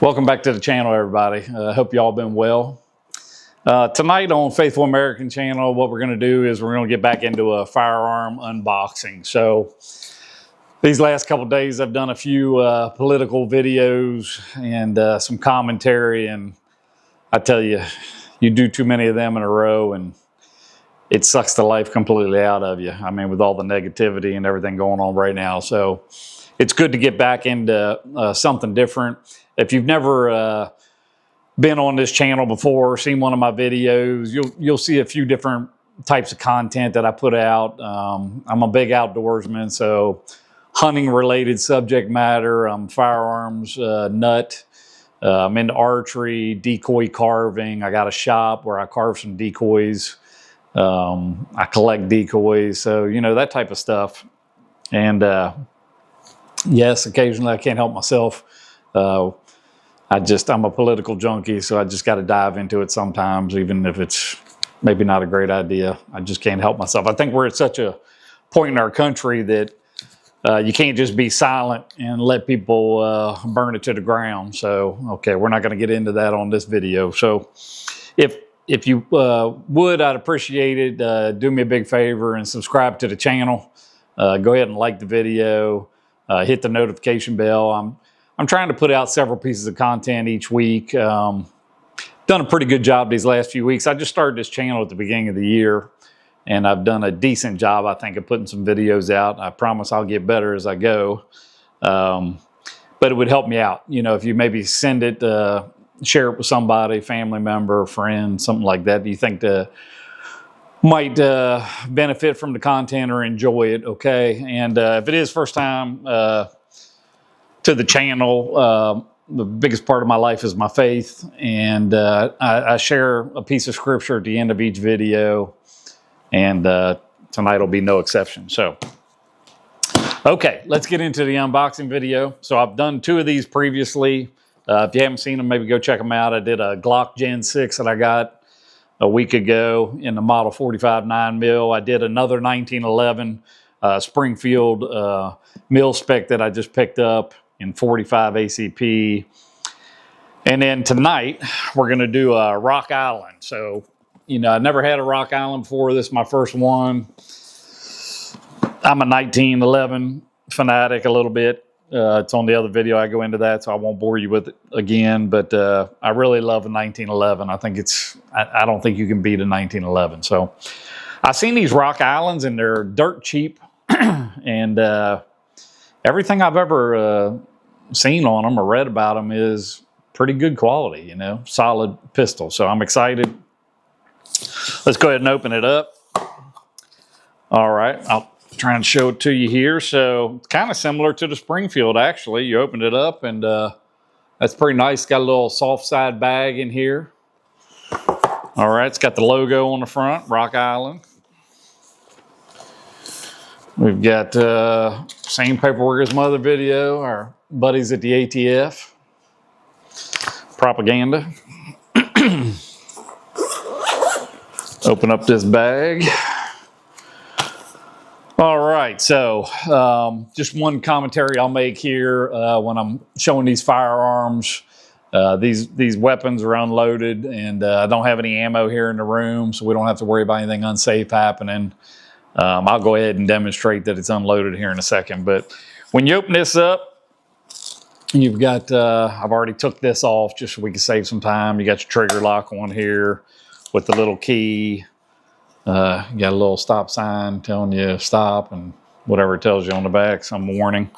Welcome back to the channel, everybody. I hope you all been well. Tonight on Faithful American channel, what we're going to do is we're going to get back into a firearm unboxing. So these last couple of days I've done a few political videos and some commentary, and I tell you, you do too many of them in a row and it sucks the life completely out of you. I mean, with all the negativity and everything going on right now. So it's good to get back into something different. If you've never been on this channel before, seen one of my videos, you'll see a few different types of content that I put out. I'm a big outdoorsman, so hunting related subject matter. I'm firearms nut. I'm into archery, decoy carving. I got a shop where I carve some decoys. I collect decoys, so you know, that type of stuff. And yes, occasionally I can't help myself. I'm a political junkie, so I just got to dive into it sometimes, even if it's maybe not a great idea. I just can't help myself. I think we're at such a point in our country that you can't just be silent and let people burn it to the ground. So, okay, we're not going to get into that on this video. So if you would, I'd appreciate it. Do me a big favor and subscribe to the channel. Go ahead and like the video. Hit the notification bell. I'm trying to put out several pieces of content each week. Done a pretty good job these last few weeks. I just started this channel at the beginning of the year, and I've done a decent job, I think, of putting some videos out. I promise I'll get better as I go. But it would help me out. You know, if you maybe send it, share it with somebody, family member, friend, something like that you think might benefit from the content or enjoy it, okay? And if it is first time to the channel, the biggest part of my life is my faith, and I share a piece of scripture at the end of each video, and tonight will be no exception. So, okay, let's get into the unboxing video. So I've done two of these previously. If you haven't seen them, maybe go check them out. I did a Glock Gen 6 that I got a week ago in the model 45 9mm. I did another 1911 Springfield mil spec that I just picked up in 45 ACP. And then tonight we're going to do a Rock Island. So, you know, I never had a Rock Island before. This is my first one. I'm a 1911 fanatic a little bit. It's on the other video. I go into that, so I won't bore you with it again. But I really love a 1911. I think I don't think you can beat a 1911. So I've seen these Rock Islands, and they're dirt cheap. And everything I've ever seen on them or read about them is pretty good quality, you know, solid pistol. So I'm excited. Let's go ahead and open it up. All right, I'll try and show it to you here. So it's kind of similar to the Springfield, actually. You opened it up, and that's pretty nice. Got a little soft side bag in here. All right, it's got the logo on the front, Rock Island. We've got same paperwork as my other video, our buddies at the ATF. Propaganda. Open up this bag. All right, so just one commentary I'll make here when I'm showing these firearms. These weapons are unloaded, and I don't have any ammo here in the room, so we don't have to worry about anything unsafe happening. I'll go ahead and demonstrate that it's unloaded here in a second. But when you open this up, you've got, I've already took this off just so we can save some time. You got your trigger lock on here with the little key. You got a little stop sign telling you stop and whatever it tells you on the back, some warning.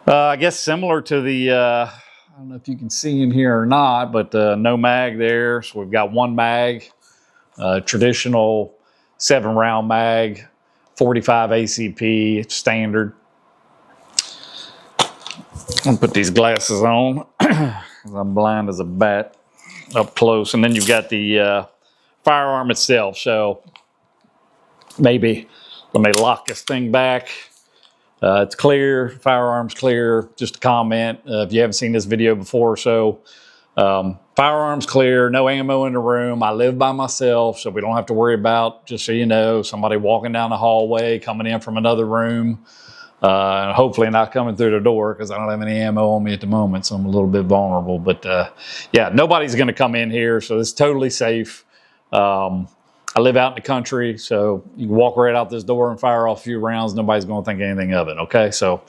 I guess similar to the, I don't know if you can see in here or not, but no mag there. So we've got one mag, traditional 7-round mag, 45 ACP, standard. I'm gonna put these glasses on because I'm blind as a bat up close. And then you've got the firearm itself. So maybe let me lock this thing back. It's clear, firearm's clear. Just a comment if you haven't seen this video before. So firearms clear, no ammo in the room. I live by myself, so we don't have to worry about, just so you know, somebody walking down the hallway, coming in from another room. Hopefully not coming through the door because I don't have any ammo on me at the moment, so I'm a little bit vulnerable. But yeah, nobody's going to come in here, so it's totally safe. I live out in the country, so you can walk right out this door and fire off a few rounds. Nobody's going to think anything of it, okay? So,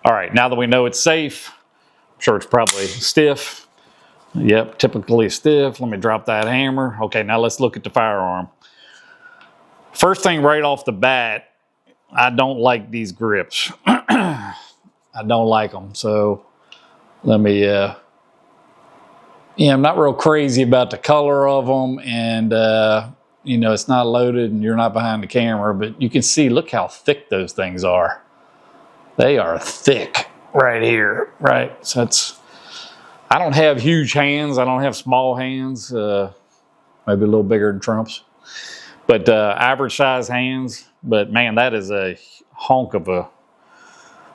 all right, now that we know it's safe, I'm sure it's probably stiff. Yep, typically stiff. Let me drop that hammer. Okay, now let's look at the firearm. First thing right off the bat, I don't like these grips. I don't like them. So let me, yeah, I'm not real crazy about the color of them. And, you know, it's not loaded and you're not behind the camera, but you can see, look how thick those things are. They are thick right here, right? So it's, I don't have huge hands. I don't have small hands, maybe a little bigger than Trump's, but average size hands. But man, that is a hunk of a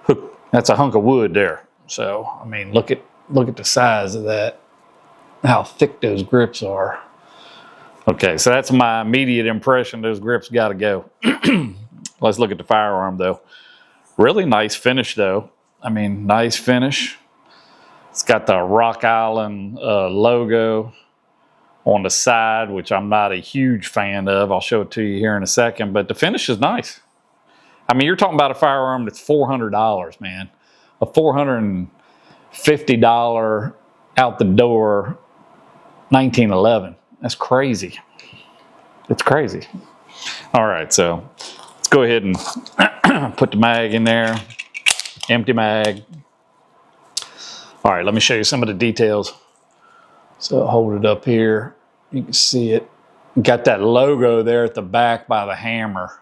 hook. That's a hunk of wood there. So, I mean, look at the size of that, how thick those grips are. Okay, so that's my immediate impression. Those grips got to go. Let's look at the firearm though. Really nice finish though. I mean, nice finish. It's got the Rock Island logo on the side, which I'm not a huge fan of. I'll show it to you here in a second, but the finish is nice. I mean, you're talking about a firearm that's $400, man. A $450 out the door 1911. That's crazy. It's crazy. All right, so let's go ahead and put the mag in there. Empty mag. All right, let me show you some of the details. So I'll hold it up here. You can see it. Got that logo there at the back by the hammer.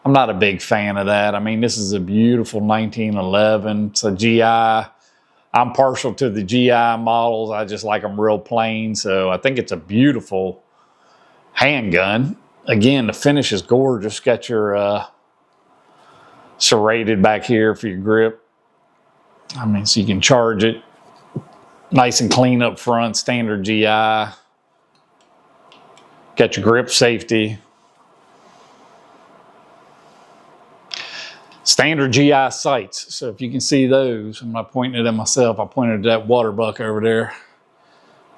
I'm not a big fan of that. I mean, this is a beautiful 1911. It's a GI. I'm partial to the GI models. I just like them real plain. So I think it's a beautiful handgun. Again, the finish is gorgeous. Got your serrated back here for your grip. I mean, so you can charge it. Nice and clean up front, standard GI. Got your grip safety. Standard GI sights. So if you can see those, I'm not pointing at them myself. I pointed at that water buck over there.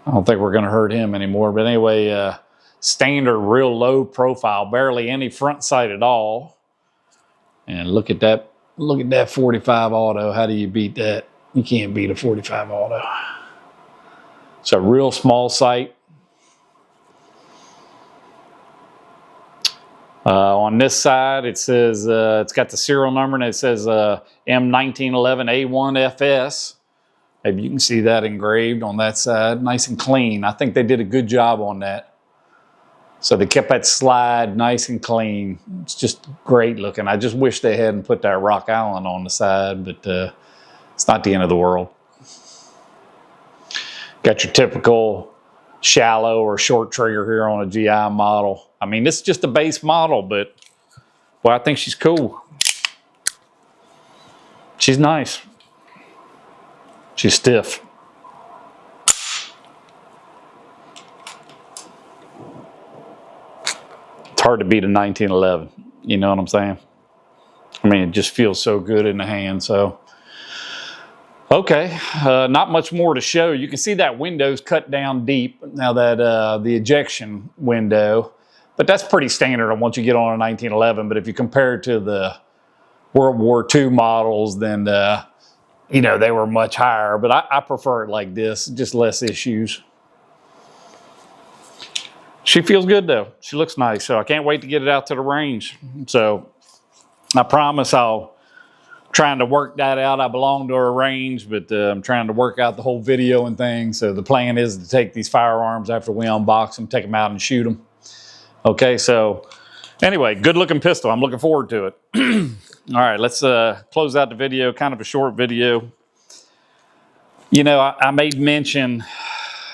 I don't think we're going to hurt him anymore. But anyway, standard real low profile, barely any front sight at all. And look at that. Look at that 45 auto. How do you beat that? You can't beat a 45 auto. It's a real small sight. On this side, it says, it's got the serial number and it says M1911 A1FS. Maybe you can see that engraved on that side. Nice and clean. I think they did a good job on that. So they kept that slide nice and clean. It's just great looking. I just wish they hadn't put that Rock Island on the side, but it's not the end of the world. Got your typical shallow or short trigger here on a GI model. I mean, this is just a base model, but well, I think she's cool. She's nice. She's stiff. It's hard to beat a 1911. You know what I'm saying? I mean, it just feels so good in the hand. So, okay, not much more to show. You can see that window's cut down deep. Now that the ejection window, but that's pretty standard on once you get on a 1911. But if you compare it to the World War II models, then you know, they were much higher. But I prefer it like this, just less issues. She feels good though. She looks nice. So I can't wait to get it out to the range. So I promise I'll trying to work that out. I belong to a range, but I'm trying to work out the whole video and things. So the plan is to take these firearms after we unbox them, take them out and shoot them. Okay, so anyway, good looking pistol. I'm looking forward to it. All right, let's close out the video, kind of a short video. You know, I made mention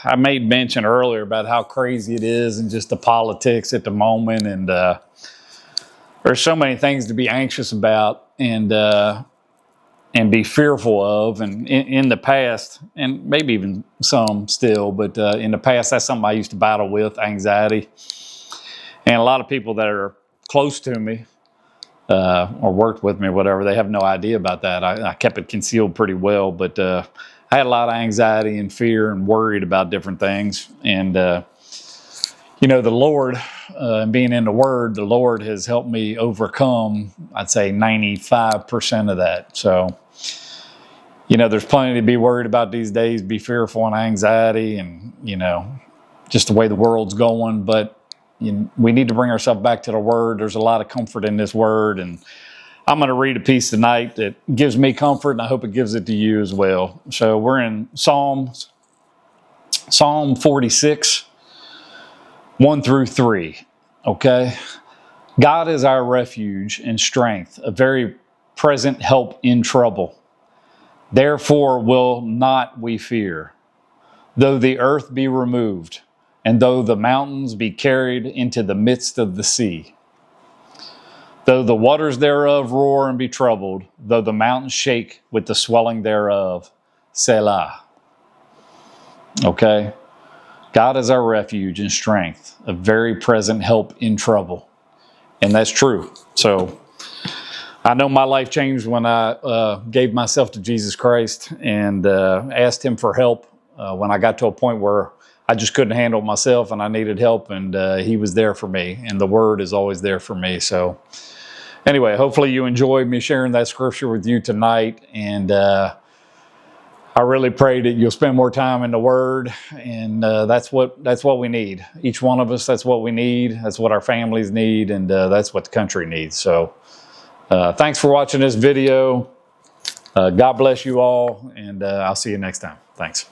earlier about how crazy it is and just the politics at the moment. And there's so many things to be anxious about and be fearful of. And in the past, and maybe even some still, but in the past, that's something I used to battle with, anxiety. And a lot of people that are close to me or worked with me or whatever, they have no idea about that. I kept it concealed pretty well, but I had a lot of anxiety and fear and worried about different things. And, you know, the Lord, and being in the Word, the Lord has helped me overcome, I'd say 95% of that. So, you know, there's plenty to be worried about these days, be fearful and anxiety and, you know, just the way the world's going. But we need to bring ourselves back to the Word. There's a lot of comfort in this Word. And I'm going to read a piece tonight that gives me comfort, and I hope it gives it to you as well. So we're in Psalm 46, 1 through 3. Okay? God is our refuge and strength, a very present help in trouble. Therefore will not we fear, though the earth be removed, and though the mountains be carried into the midst of the sea. Though the waters thereof roar and be troubled, though the mountains shake with the swelling thereof. Selah. Okay? God is our refuge and strength, a very present help in trouble. And that's true. So I know my life changed when I gave myself to Jesus Christ and asked Him for help when I got to a point where I just couldn't handle myself and I needed help, and He was there for me, and the Word is always there for me. So anyway, hopefully you enjoyed me sharing that scripture with you tonight, and I really pray that you'll spend more time in the Word, and that's what we need. Each one of us, that's what we need. That's what our families need, and that's what the country needs. So thanks for watching this video. God bless you all, and I'll see you next time. Thanks.